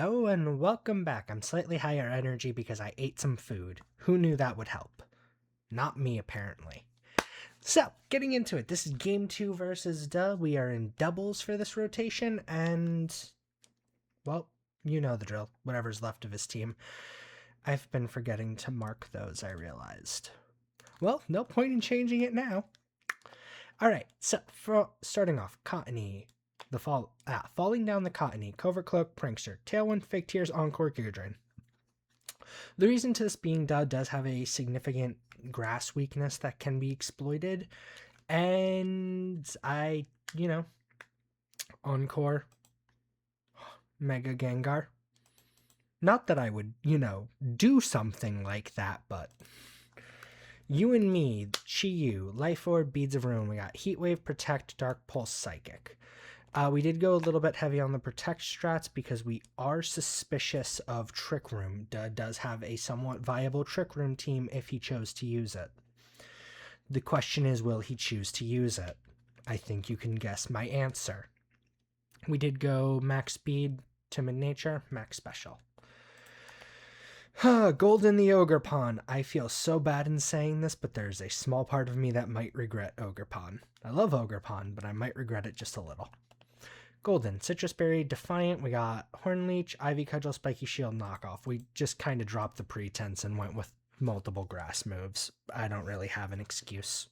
Hello and welcome back. I'm slightly higher energy because I ate some food. Who knew that would help? Not me, apparently. So, getting into it, this is game 2 versus Duh. We are in doubles for this rotation, and, well, you know the drill. Whatever's left of his team. I've been forgetting to mark those, I realized. Well, no point in changing it now. Alright, so, for starting off, Cottony. Falling down the Cottony, Covert Cloak, Prankster, Tailwind, Fake Tears, Encore, Giga Drain. The reason to this being Duh does have a significant grass weakness that can be exploited, and Encore, Mega Gengar. Not that I would, do something like that, but you and me, Chi-Yu, Life Orb, Beads of Ruin. We got Heat Wave, Protect, Dark Pulse, Psychic. We did go a little bit heavy on the Protect strats because we are suspicious of Trick Room. Duh does have a somewhat viable Trick Room team if he chose to use it. The question is, will he choose to use it? I think you can guess my answer. We did go Max Speed, Timid Nature, Max Special. Golden the Ogerpon. I feel so bad in saying this, but there's a small part of me that might regret Ogerpon. I love Ogerpon, but I might regret it just a little. Golden, Citrus Berry, Defiant, we got Hornleech, Ivy Cudgel, Spiky Shield, Knockoff. We just kind of dropped the pretense and went with multiple grass moves. I don't really have an excuse.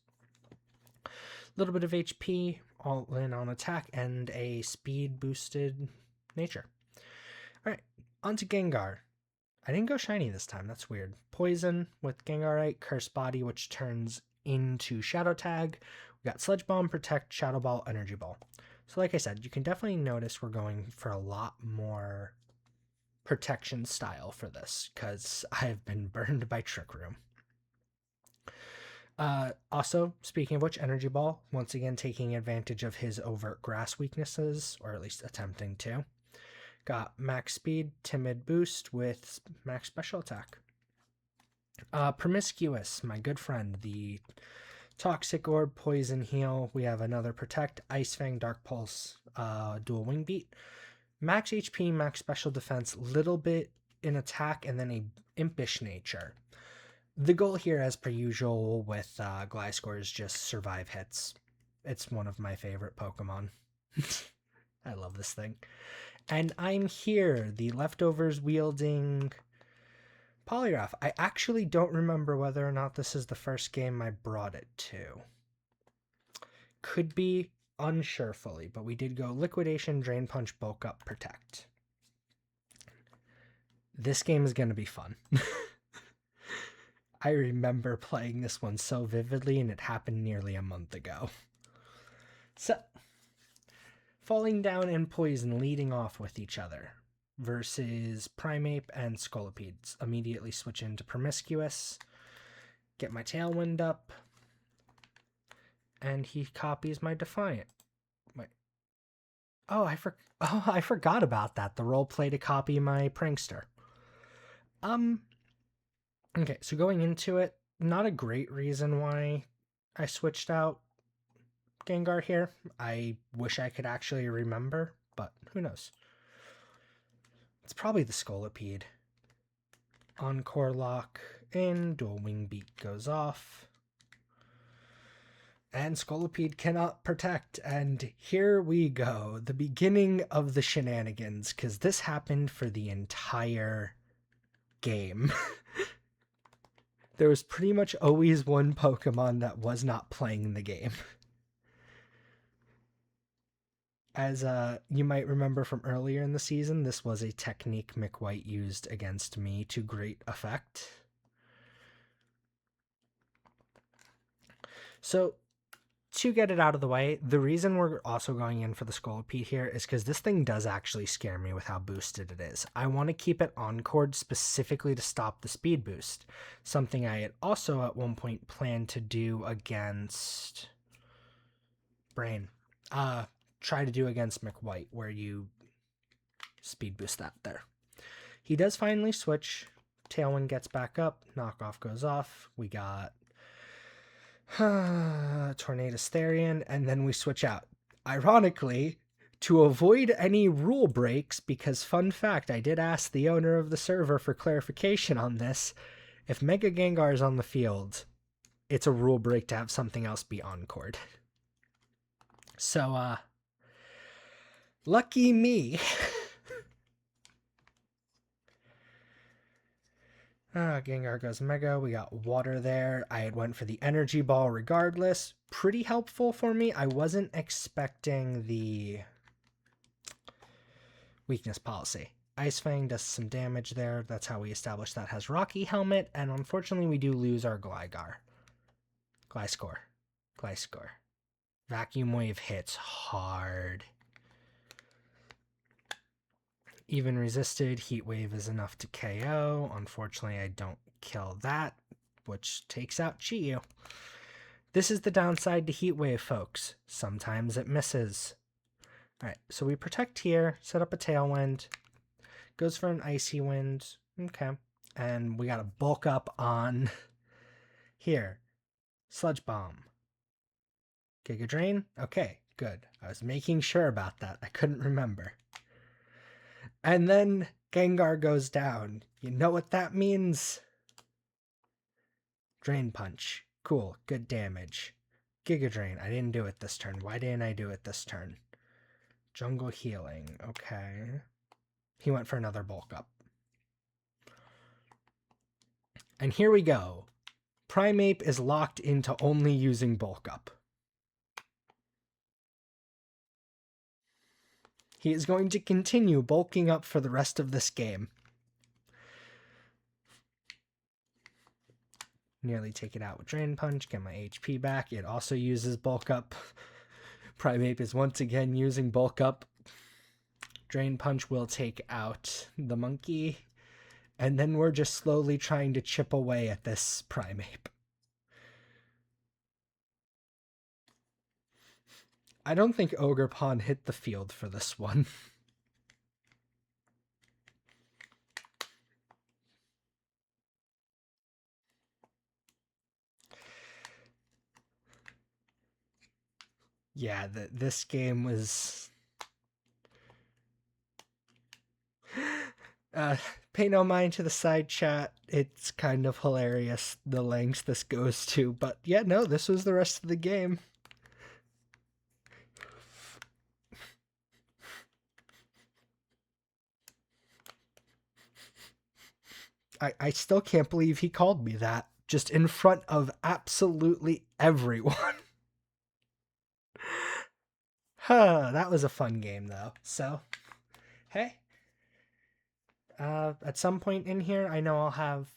A little bit of HP, all in on attack, and a speed boosted nature. Alright, on to Gengar. I didn't go shiny this time, that's weird. Poison with Gengarite, Curse Body, which turns into Shadow Tag. We got Sludge Bomb, Protect, Shadow Ball, Energy Ball. So like I said, you can definitely notice we're going for a lot more protection style for this, because I've been burned by Trick Room. Also, speaking of which, Energy Ball, once again taking advantage of his overt grass weaknesses, or at least attempting to. Got Max Speed, Timid Boost with Max Special Attack. Promiscuous, my good friend, the Toxic Orb, Poison Heal. We have another Protect, Ice Fang, Dark Pulse, Dual Wing Beat. Max HP, Max Special Defense, little bit in attack, and then a Impish Nature. The goal here, as per usual with Gliscor, is just survive hits. It's one of my favorite Pokemon. I love this thing. And I'm here, the leftovers wielding Poliwrath. I actually don't remember whether or not this is the first game I brought it to. Could be, unsure fully, but we did go Liquidation, Drain Punch, Bulk Up, Protect. This game is going to be fun. I remember playing this one so vividly, and it happened nearly a month ago. So, Falling Down and Poison leading off with each other versus Primeape and Scolipede. Immediately switch into Promiscuous, get my Tailwind up, and he copies my Defiant. I forgot about that. The roleplay to copy my Prankster. Okay, so going into it, not a great reason why I switched out Gengar here. I wish I could actually remember, but who knows. It's probably the Scolipede. Encore Lock in, Dual Wing Beat goes off. And Scolipede cannot protect, and here we go. The beginning of the shenanigans, because this happened for the entire game. There was pretty much always one Pokemon that was not playing the game. As you might remember from earlier in the season, this was a technique McWhite used against me to great effect. So, to get it out of the way, the reason we're also going in for the Scolipede here is because this thing does actually scare me with how boosted it is. I want to keep it Encored specifically to stop the speed boost. Something I had also at one point planned to do against Brain. Try to do against McWhite, where you speed boost that there. He does finally switch. Tailwind gets back up. Knockoff goes off. We got Tornadus Therian, and then we switch out. Ironically, to avoid any rule breaks, because fun fact, I did ask the owner of the server for clarification on this, if Mega Gengar is on the field, it's a rule break to have something else be encored. So, lucky me. Gengar goes Mega. We got water there. I had went for the energy ball regardless. Pretty helpful for me. I wasn't expecting the weakness policy. Ice Fang does some damage there. That's how we establish that has Rocky Helmet. And unfortunately, we do lose our Gliscor. Vacuum Wave hits hard. Even resisted, Heat Wave is enough to KO. Unfortunately, I don't kill that, which takes out Chi-Yu. This is the downside to Heat Wave, folks. Sometimes it misses. Alright, so we protect here, set up a Tailwind. Goes for an Icy Wind. Okay. And we gotta bulk up on here. Sludge Bomb. Giga Drain? Okay, good. I was making sure about that. I couldn't remember. And then Gengar goes down. You know what that means? Drain Punch. Cool, good damage. Giga Drain. I didn't do it this turn. Why didn't I do it this turn? Jungle Healing. Okay. He went for another bulk up. And here we go. Primeape is locked into only using bulk up. He is going to continue bulking up for the rest of this game. Nearly take it out with Drain Punch, get my HP back. It also uses bulk up. Primeape is once again using bulk up. Drain Punch will take out the monkey. And then we're just slowly trying to chip away at this Primeape. I don't think Ogerpon hit the field for this one. Yeah, this game was... pay no mind to the side chat. It's kind of hilarious, the lengths this goes to. But yeah, no, this was the rest of the game. I still can't believe he called me that, just in front of absolutely everyone. That was a fun game, though. So, hey. At some point in here, I know I'll have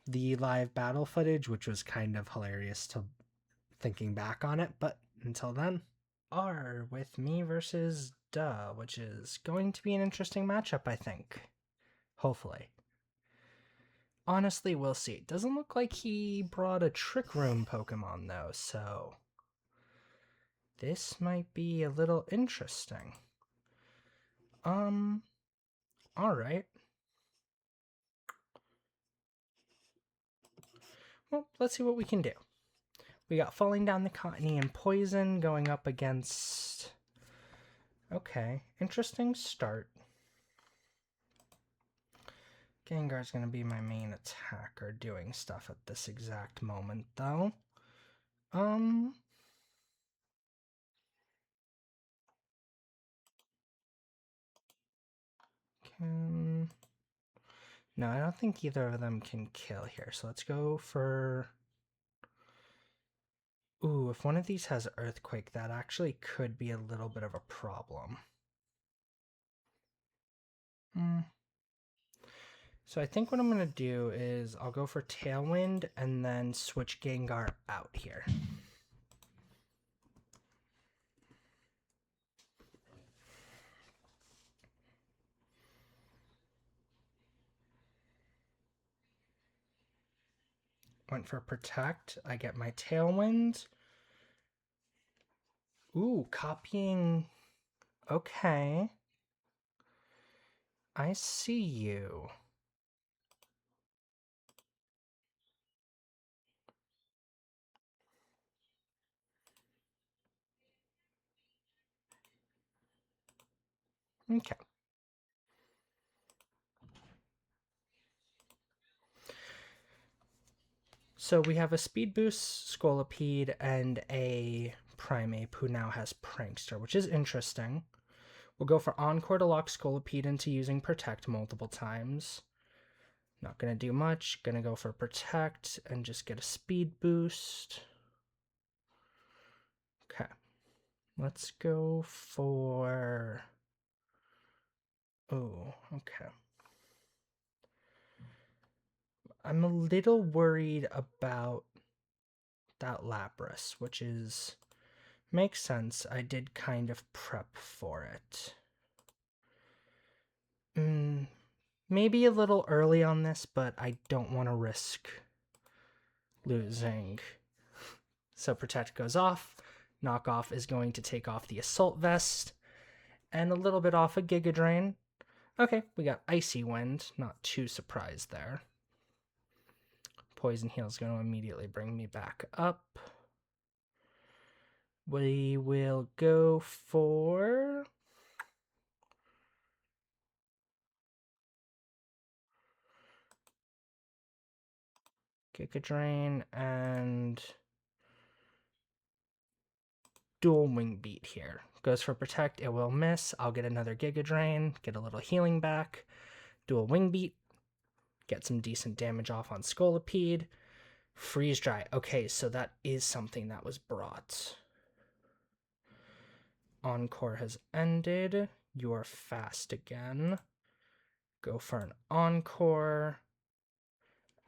the live battle footage, which was kind of hilarious to thinking back on it, but until then, R with me versus Duh, which is going to be an interesting matchup, I think. Hopefully. Honestly, we'll see. It doesn't look like he brought a Trick Room Pokemon, though, so this might be a little interesting. Alright. Well, let's see what we can do. We got Falling Down the Cottony and Poison going up against... Okay, interesting start. Gengar's going to be my main attacker doing stuff at this exact moment, though. No, I don't think either of them can kill here, so let's go for... Ooh, if one of these has Earthquake, that actually could be a little bit of a problem. So I think what I'm going to do is I'll go for Tailwind and then switch Gengar out here. Went for Protect. I get my Tailwind. Ooh, copying. Okay. I see you. Okay. So we have a Speed Boost Scolipede and a Primeape who now has Prankster, which is interesting. We'll go for Encore to lock Scolipede into using Protect multiple times. Not going to do much. Going to go for Protect and just get a Speed Boost. Okay. Let's go for... Oh, okay. I'm a little worried about that Lapras, which is... Makes sense. I did kind of prep for it. Maybe a little early on this, but I don't want to risk losing. So Protect goes off. Knockoff is going to take off the Assault Vest and a little bit off a Giga Drain. Okay, we got Icy Wind. Not too surprised there. Poison Heal is going to immediately bring me back up. We will go for... Giga Drain and Dual Wing Beat here. Goes for Protect, it will miss. I'll get another Giga Drain, get a little healing back. Dual Wing Beat, get some decent damage off on Scolipede. Freeze Dry. Okay, so that is something that was brought. Encore has ended. You're fast again. Go for an Encore.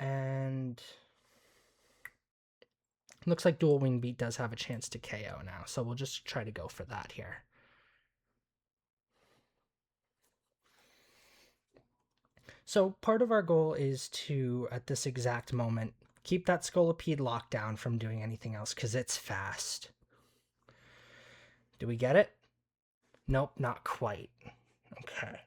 And looks like Dual Wing Beat does have a chance to KO now, so we'll just try to go for that here. So part of our goal is to, at this exact moment, keep that Scolipede locked down from doing anything else, because it's fast. Do we get it? Nope, not quite. Okay.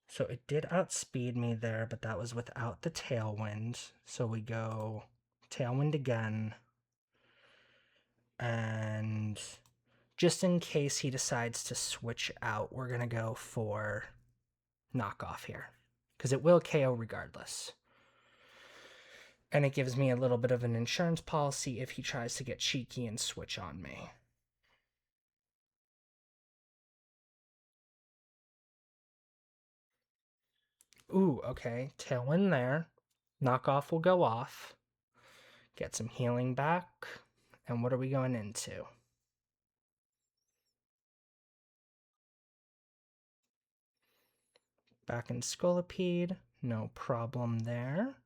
So it did outspeed me there, but that was without the Tailwind. So we go Tailwind again. And just in case he decides to switch out, we're going to go for Knockoff here. Because it will KO regardless. And it gives me a little bit of an insurance policy if he tries to get cheeky and switch on me. Ooh, okay. Tailwind there. Knockoff will go off. Get some healing back. And what are we going into? Back in Scolipede. No problem there.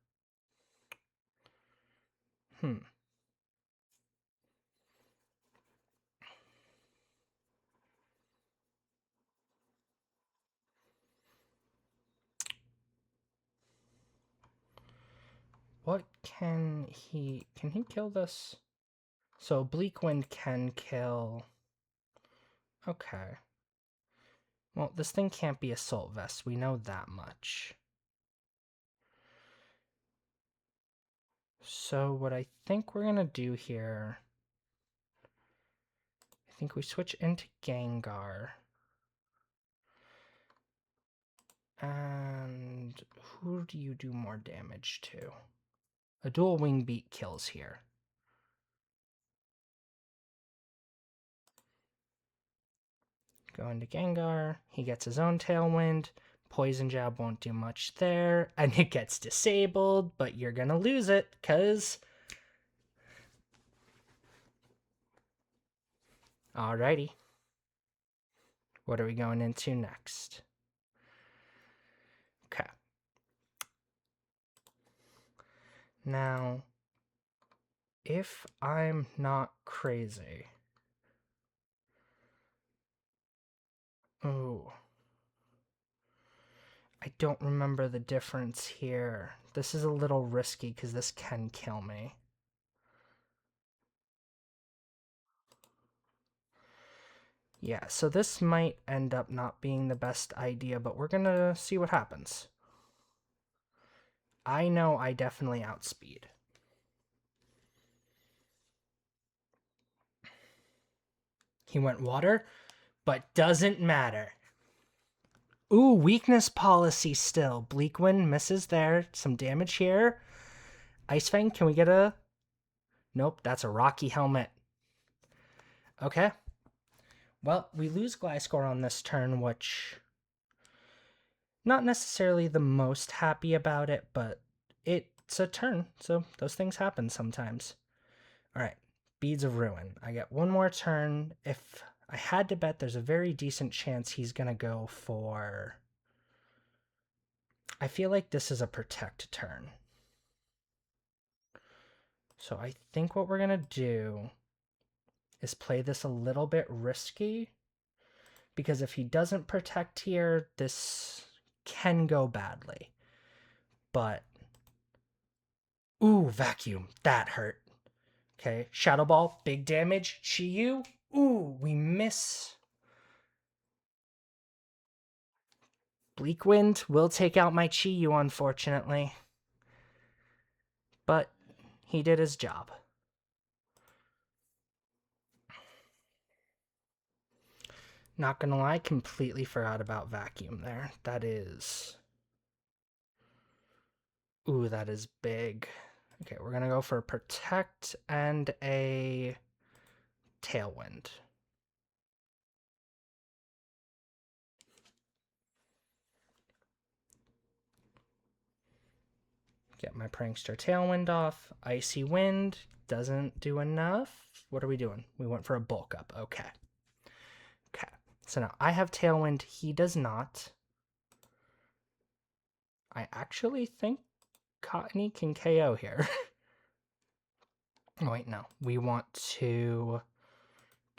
What can he kill this? So Bleak Wind can kill... Okay. Well, this thing can't be Assault Vest. We know that much. So what I think we're going to do here... I think we switch into Gengar. And who do you do more damage to? A Dual Wing Beat kills here. Go into Gengar. He gets his own Tailwind. Poison Jab won't do much there. And it gets disabled, but you're going to lose it because... Alrighty. What are we going into next? Okay. Now, if I'm not crazy... Oh. I don't remember the difference here. This is a little risky because this can kill me. Yeah, so this might end up not being the best idea, but we're gonna see what happens. I know I definitely outspeed. He went water, but doesn't matter. Ooh, weakness policy still. Bleak Wind misses there. Some damage here. Ice Fang, can we get a... Nope, that's a Rocky Helmet. Okay. Well, we lose Gliscor on this turn, which... Not necessarily the most happy about it, but it's a turn, so those things happen sometimes. Alright, Beads of Ruin. I get one more turn. If I had to bet, there's a very decent chance he's going to go for... I feel like this is a protect turn. So I think what we're going to do is play this a little bit risky, because if he doesn't protect here, this can go badly. But, ooh, Vacuum, that hurt. Okay, Shadow Ball, big damage. Chi-Yu, ooh, we miss. Bleak Wind will take out my Chi-Yu, unfortunately. But he did his job. Not gonna lie, completely forgot about Vacuum there. That is... Ooh, that is big. Okay, we're gonna go for Protect and a Tailwind. Get my Prankster Tailwind off. Icy Wind doesn't do enough. What are we doing? We went for a bulk up. Okay. Okay. So now I have Tailwind. He does not. I actually think Cottony can KO here. Oh, wait, no. We want to...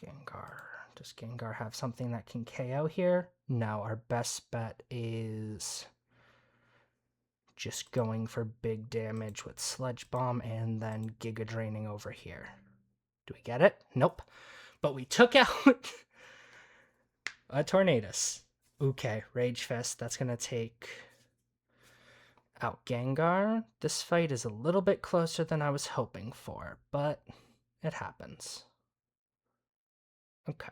Gengar. Does Gengar have something that can KO here? No, our best bet is just going for big damage with Sludge Bomb and then Giga Draining over here. Do we get it? Nope. But we took out a Tornadus. Okay, Rage Fest. That's going to take out Gengar. This fight is a little bit closer than I was hoping for, but it happens. Okay.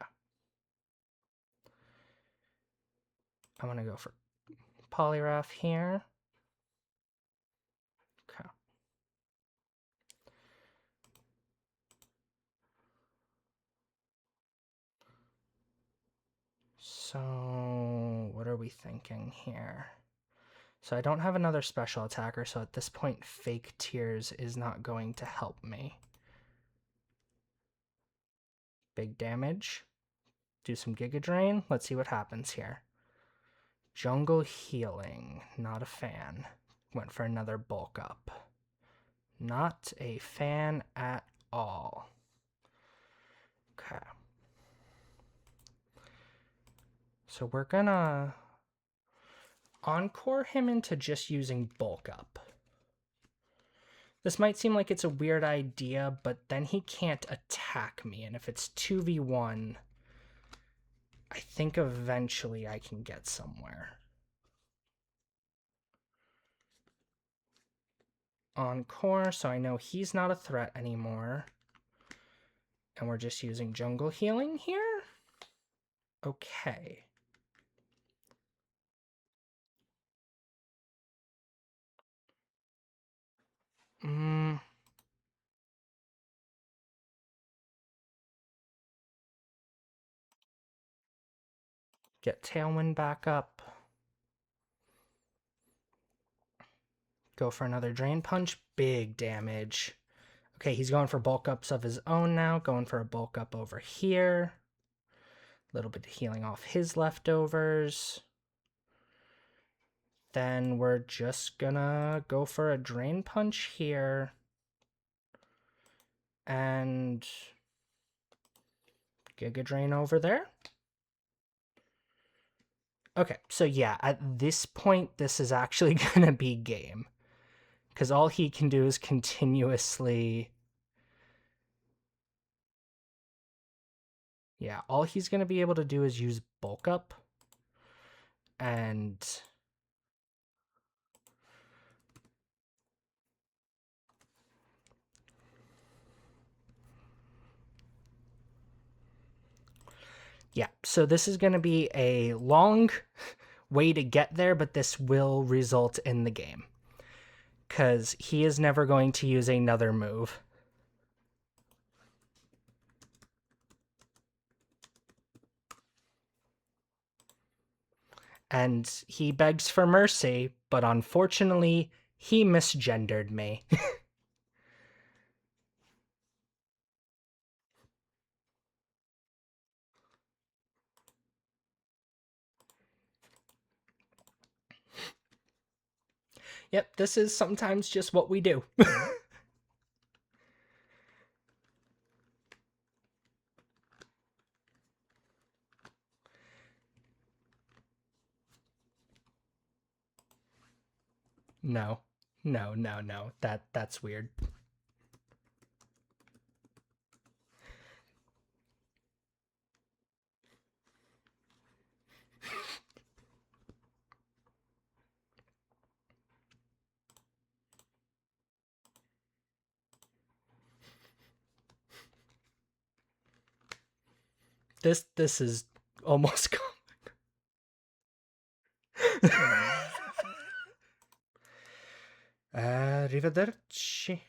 I'm going to go for Poliwrath here. Okay. So, what are we thinking here? So I don't have another special attacker, so at this point, Fake Tears is not going to help me. Big damage. Do some Giga Drain. Let's see what happens here. Jungle Healing. Not a fan. Went for another bulk up. Not a fan at all. Okay. So we're gonna Encore him into just using bulk up. This might seem like it's a weird idea, but then he can't attack me, and if it's 2v1, I think eventually I can get somewhere. Encore, so I know he's not a threat anymore. And we're just using Jungle Healing here? Okay. Get Tailwind back up. Go for another Drain Punch. Big damage. Okay, he's going for bulk ups of his own now. Going for a bulk up over here. A little bit of healing off his leftovers. Then we're just gonna go for a Drain Punch here. And Giga Drain over there. Okay, so yeah, at this point, this is actually gonna be game. Because all he can do is continuously... Yeah, all he's gonna be able to do is use bulk up. And... Yeah, so this is going to be a long way to get there, but this will result in the game. Because he is never going to use another move. And he begs for mercy, but unfortunately, he misgendered me. Yep, this is sometimes just what we do. No. No. That's weird. This is almost Arrivederci.